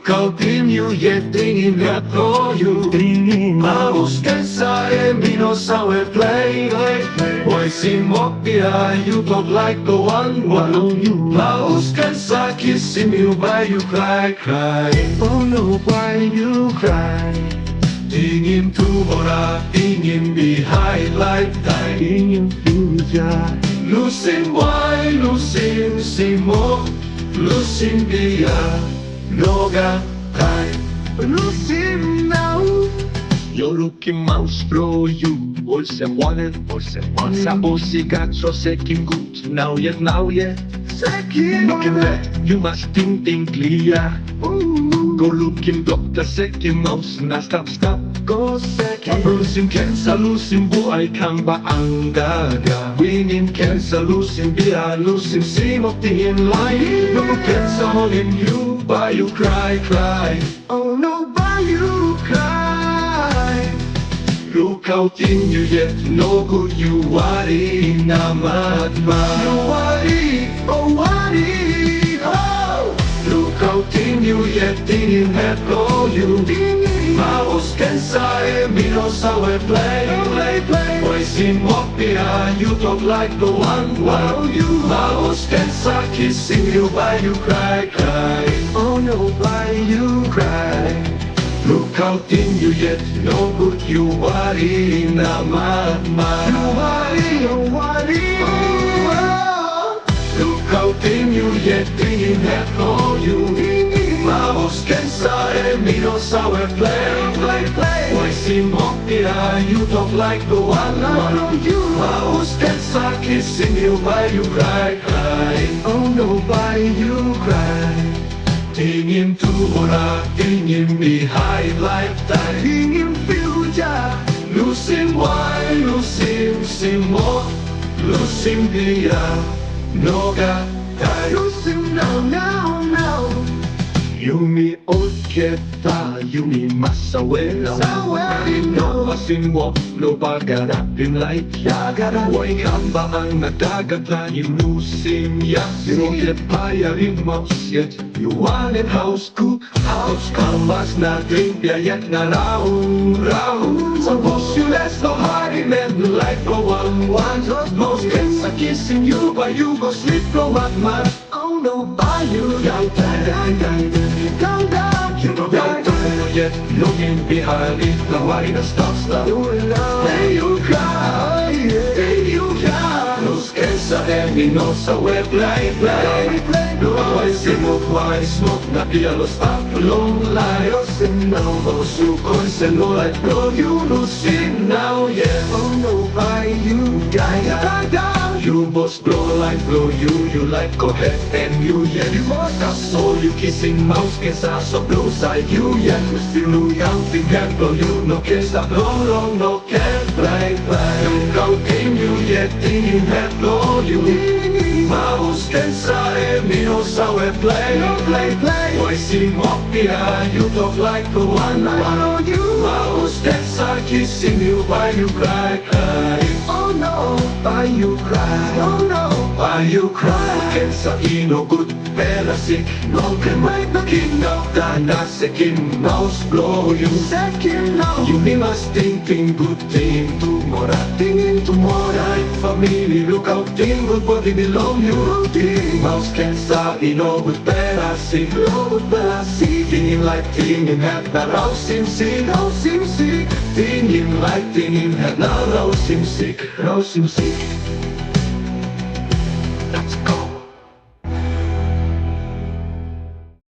kau tinju tingin at you Maus kensa mino sawe play Boy si mopia you talk like the one Maus kensa kissing you why you cry Oh no why you cry Tingin tumora ingin behind lifetime Ingin puja Lusin why lusin si mo Lusin dia Noga time Lusin now You're looking mouse bro you Olse wanted Saosigat so sekin good Now yet Sekin looking that you must think clear Go looking doctor sekin mouse na stop Go sekin Lusin cancer lusin buhay kang baang daga Winning cancer lusin biya lusin simot tingin line No cancer holding you why you cry Oh no why you cry Look out in you yet no good you worry na madma You worry oh worry oh Look out in you yet tingin head blow you Maos kensa mino sawe play Boy si mopia you talk like the one Maos kensa kissing you why you cry Oh no why you cry Look out in you yet no good you worry na madma You worry oh worry oh Look out in you yet tingin head blow you Maos kensa mino sawe play Boy si mopia you talk like the one Maos kensa kissing you why you cry Oh no why you cry Tingin tumora tingin behind lifetime Tingin future Lusin why lusin si mo Lusin dia Noga tai Lusin now Yumi oketa, yumi masawera No pasin mo, no pagarapin like yagara Huwag hamba ang nadagata, ilusim ya Sirote payarin mouse yet You wanted house cook, house canvas na drink Yayet na raung Suppose you less no hardy men like go one Most kids are kissing you, but you go sleep no man Oh no, by you down You know that don't yet looking behind it Now why the stop Hey you cry Los kensa mi no sawe play No I smoke why smoke na dia los long liars and now most you concern no like no you losing now Oh no why you You both blow like blow you like go ahead and you You so you kissing mouse kensa so blow side you You still no young thing can blow you No kensa long no can play You go game you tingin head blow you Mouse kensa mino sawe play Boy si mopia you talk like the one Mouse kensa kissing you why you cry Oh no why you cry Oh no why you cry Kensa ino good pera sick No can wait no king of the second mouse blow you Second now You must thinking good thing tomorrow Thinking tomorrow Family look out thing good body belong you Mouse kensa ino good pera sick Thinking like thinking head na raw sim sick Thinking like thinking head na raw sim sick